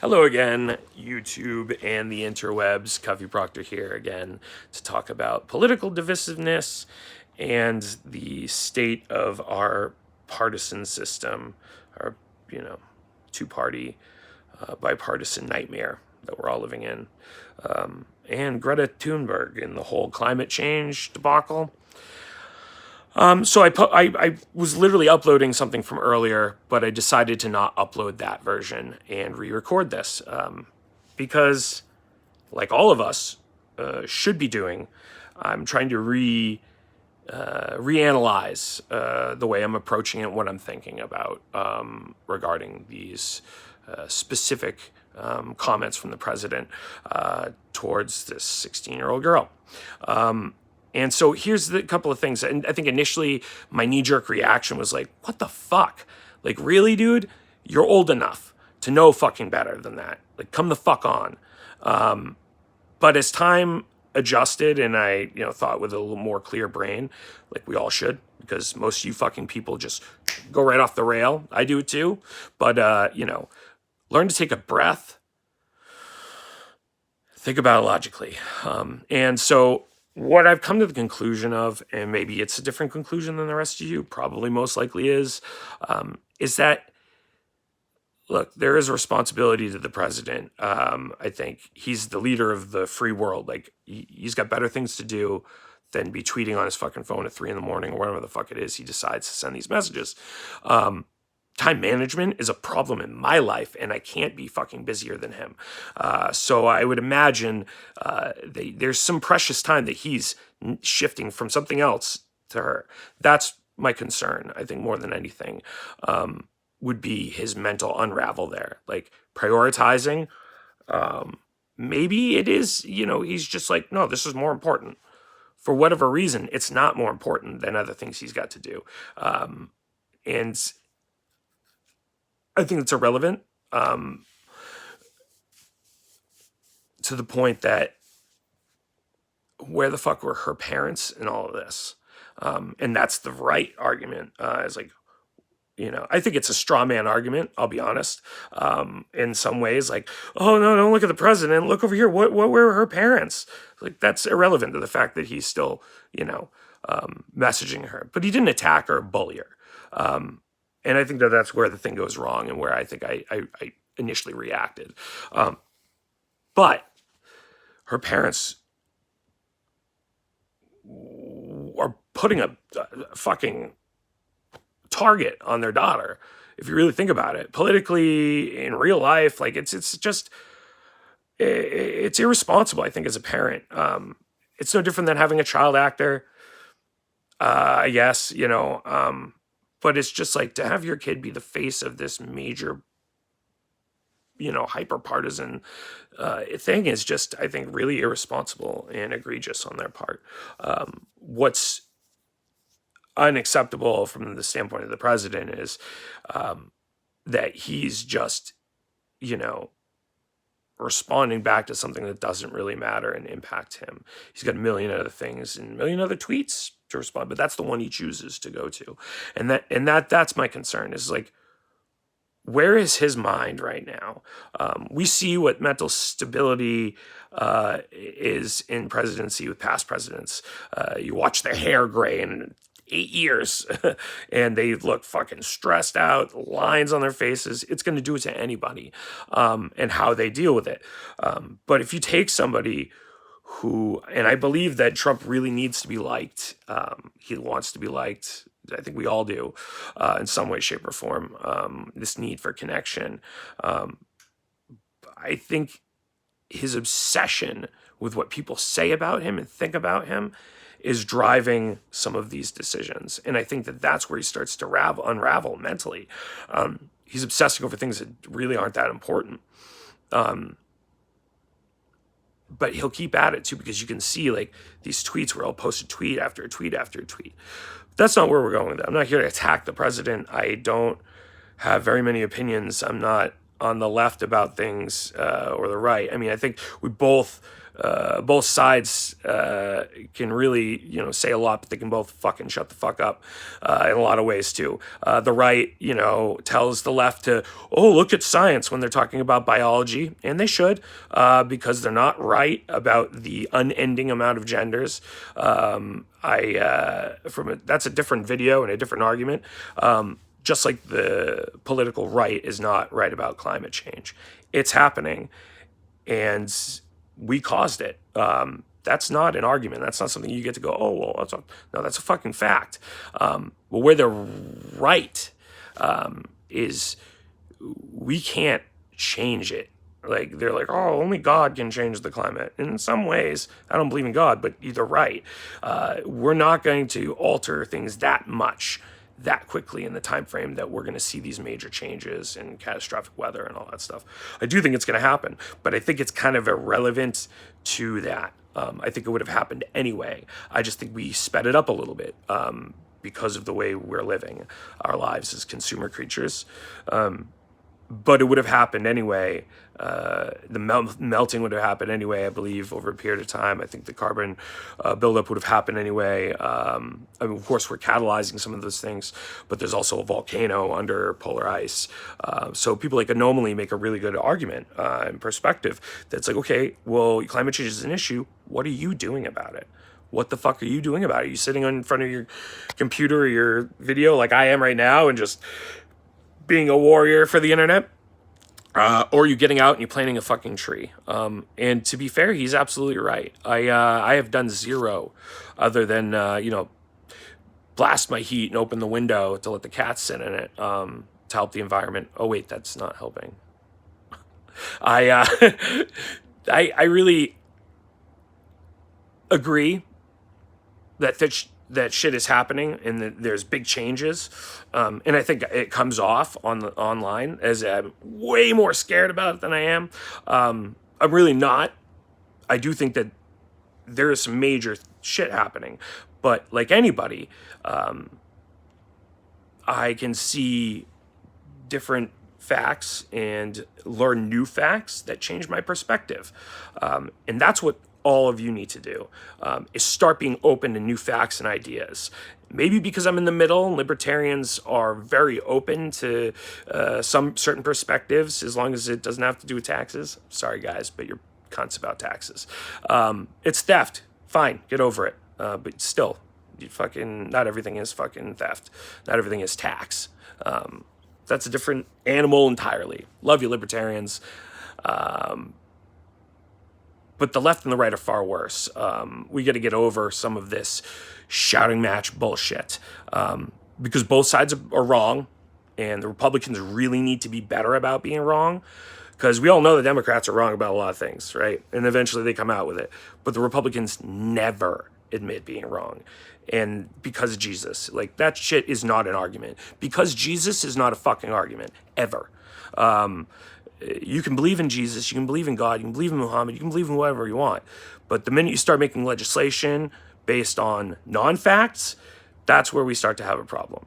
Hello again, YouTube and the interwebs. Covey Proctor here again to talk about political divisiveness and the state of our partisan system, our, two-party bipartisan nightmare that we're all living in. And Greta Thunberg and the whole climate change debacle. So I was literally uploading something from earlier, but I decided to not upload that version and re-record this because, like all of us should be doing, I'm trying to reanalyze the way I'm approaching it, what I'm thinking about regarding these specific comments from the president towards this 16-year-old girl. And so here's the couple of things. And I think initially my knee-jerk reaction was like, what the fuck? Like, really, dude? You're old enough to know fucking better than that. Like, come the fuck on. But as time adjusted and I, thought with a little more clear brain, like we all should, because most of you fucking people just go right off the rail. I do it too. But, learn to take a breath. Think about it logically. And so what I've come to the conclusion of, and maybe it's a different conclusion than the rest of you, probably most likely is that, look, there is a responsibility to the president. I think he's the leader of the free world. Like, he's got better things to do than be tweeting on his fucking phone at 3 a.m. or whatever the fuck it is he decides to send these messages. Time management is a problem in my life, and I can't be fucking busier than him. So I would imagine there's some precious time that he's shifting from something else to her. That's my concern, I think, more than anything, would be his mental unravel there. Like, prioritizing, maybe it is, he's just like, no, this is more important. For whatever reason, it's not more important than other things he's got to do. And I think it's irrelevant to the point that where the fuck were her parents in all of this? And that's the right argument. It's like, I think it's a straw man argument, I'll be honest. In some ways, like, oh, no, don't look at the president. Look over here. What were her parents? Like, that's irrelevant to the fact that he's still, messaging her. But he didn't attack her or bully her. And I think that that's where the thing goes wrong and where I think I initially reacted. But her parents are putting a fucking target on their daughter, if you really think about it. Politically, in real life, like, it's just, it's irresponsible, I think, as a parent. It's no different than having a child actor, I guess, but it's just like, to have your kid be the face of this major, hyper partisan thing is just, I think, really irresponsible and egregious on their part. What's unacceptable from the standpoint of the president is that he's just, responding back to something that doesn't really matter and impact him. He's got a million other things and a million other tweets to respond, but that's the one he chooses to go to. And that's my concern, is like, where is his mind right now? We see what mental stability is in presidency with past presidents. You watch their hair gray in 8 years and they look fucking stressed out, lines on their faces. It's going to do it to anybody, and how they deal with it. But if you take somebody who, and I believe that Trump really needs to be liked. He wants to be liked. I think we all do, in some way, shape, or form. This need for connection. I think his obsession with what people say about him and think about him is driving some of these decisions. And I think that that's where he starts to unravel mentally. He's obsessing over things that really aren't that important. But he'll keep at it too, because you can see, like, these tweets where he'll post a tweet after a tweet after a tweet. That's not where we're going with it. I'm not here to attack the president. I don't have very many opinions. I'm not on the left about things or the right. I mean, I think we both sides can really, say a lot, but they can both fucking shut the fuck up in a lot of ways too. The right, tells the left to, oh, look at science when they're talking about biology, and they should, because they're not right about the unending amount of genders. That's a different video and a different argument. Just like the political right is not right about climate change. It's happening, and we caused it. That's not an argument. That's not something you get to go, oh, well, no, that's a fucking fact. Well, where they're right is we can't change it. Like, they're like, oh, only God can change the climate. In some ways, I don't believe in God, but you're right. We're not going to alter things that much, that quickly in the time frame that we're going to see these major changes in catastrophic weather and all that stuff. I do think it's going to happen, but I think it's kind of irrelevant to that. I think it would have happened anyway. I just think we sped it up a little bit because of the way we're living our lives as consumer creatures. But it would have happened anyway. The melting would have happened anyway, I believe, over a period of time. I think the carbon buildup would have happened anyway. I mean, of course, we're catalyzing some of those things, but there's also a volcano under polar ice. So people like Anomaly make a really good argument and perspective that's like, okay, well, climate change is an issue. What are you doing about it? What the fuck are you doing about it? Are you sitting in front of your computer or your video like I am right now and just being a warrior for the internet? Or you getting out and you planting a fucking tree? And to be fair, he's absolutely right. I have done zero other than, blast my heat and open the window to let the cats sit in it to help the environment. Oh, wait, that's not helping. I really agree that shit is happening and that there's big changes. And I think it comes off online as I'm way more scared about it than I am. I'm really not. I do think that there is some major shit happening. But like anybody, I can see different facts and learn new facts that change my perspective. And that's what all of you need to do, is start being open to new facts and ideas. Maybe because I'm in the middle, libertarians are very open to some certain perspectives, as long as it doesn't have to do with taxes. Sorry, guys, but you're cunts about taxes. It's theft. Fine, get over it. But still, not everything is fucking theft. Not everything is tax. That's a different animal entirely. Love you, libertarians. But the left and the right are far worse. We got to get over some of this shouting match bullshit, because both sides are wrong, and the Republicans really need to be better about being wrong, because we all know the Democrats are wrong about a lot of things, right? And eventually they come out with it. But the Republicans never admit being wrong. And because of Jesus, like, that shit is not an argument. Because Jesus is not a fucking argument, ever. You can believe in Jesus, you can believe in God, you can believe in Muhammad, you can believe in whatever you want. But the minute you start making legislation based on non-facts, that's where we start to have a problem.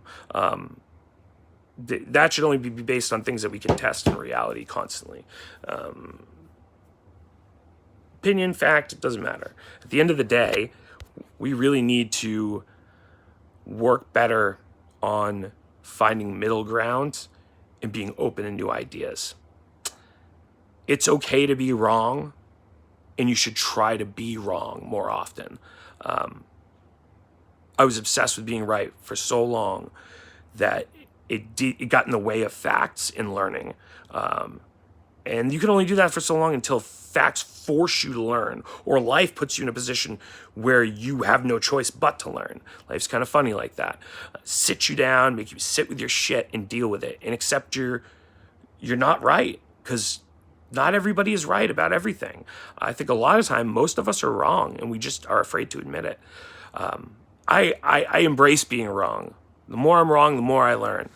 That should only be based on things that we can test in reality constantly. Opinion, fact, it doesn't matter. At the end of the day, we really need to work better on finding middle ground and being open to new ideas. It's okay to be wrong, and you should try to be wrong more often. I was obsessed with being right for so long that it got in the way of facts and learning. And you can only do that for so long until facts force you to learn, or life puts you in a position where you have no choice but to learn. Life's kind of funny like that. Sit you down, make you sit with your shit and deal with it, and accept you're not right, because not everybody is right about everything. I think a lot of time, most of us are wrong, and we just are afraid to admit it. I embrace being wrong. The more I'm wrong, the more I learn.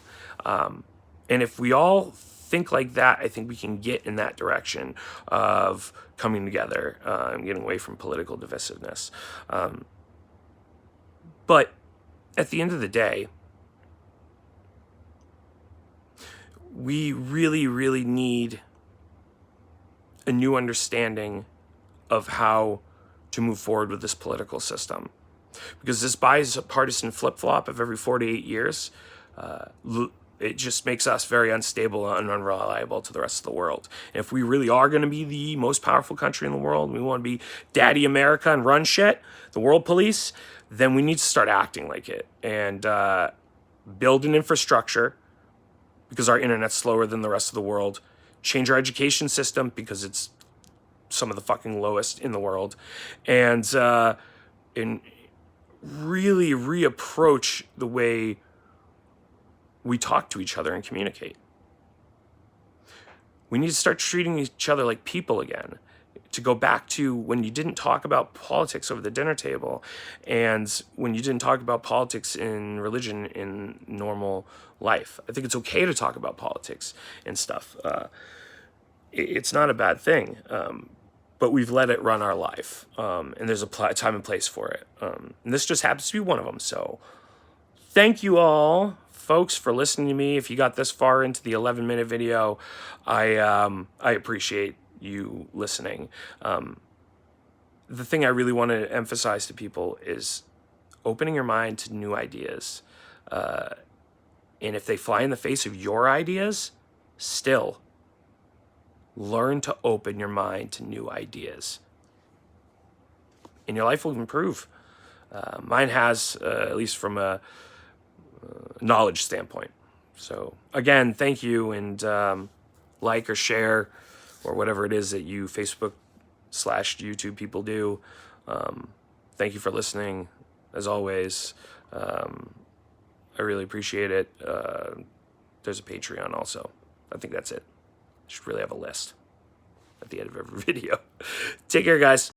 And if we all think like that, I think we can get in that direction of coming together and getting away from political divisiveness. But at the end of the day, we really, really need a new understanding of how to move forward with this political system. Because this bipartisan flip-flop of every 4 to 8 years, it just makes us very unstable and unreliable to the rest of the world. And if we really are going to be the most powerful country in the world, we want to be Daddy America and run shit, the world police, then we need to start acting like it and build an infrastructure, because our internet's slower than the rest of the world. Change our education system because it's some of the fucking lowest in the world. And really reapproach the way we talk to each other and communicate. We need to start treating each other like people again, to go back to when you didn't talk about politics over the dinner table, and when you didn't talk about politics in religion in normal life. I think it's okay to talk about politics and stuff. It's not a bad thing, but we've let it run our life, and there's a time and place for it. And this just happens to be one of them. So thank you all, folks, for listening to me. If you got this far into the 11-minute video, I appreciate you listening. The thing I really want to emphasize to people is opening your mind to new ideas. And if they fly in the face of your ideas, still learn to open your mind to new ideas, and your life will improve. Mine has, at least from a knowledge standpoint. So again, thank you, and like or share or whatever it is that you Facebook/YouTube people do. Thank you for listening, as always. I really appreciate it. There's a Patreon also. I think that's it. I should really have a list at the end of every video. Take care, guys.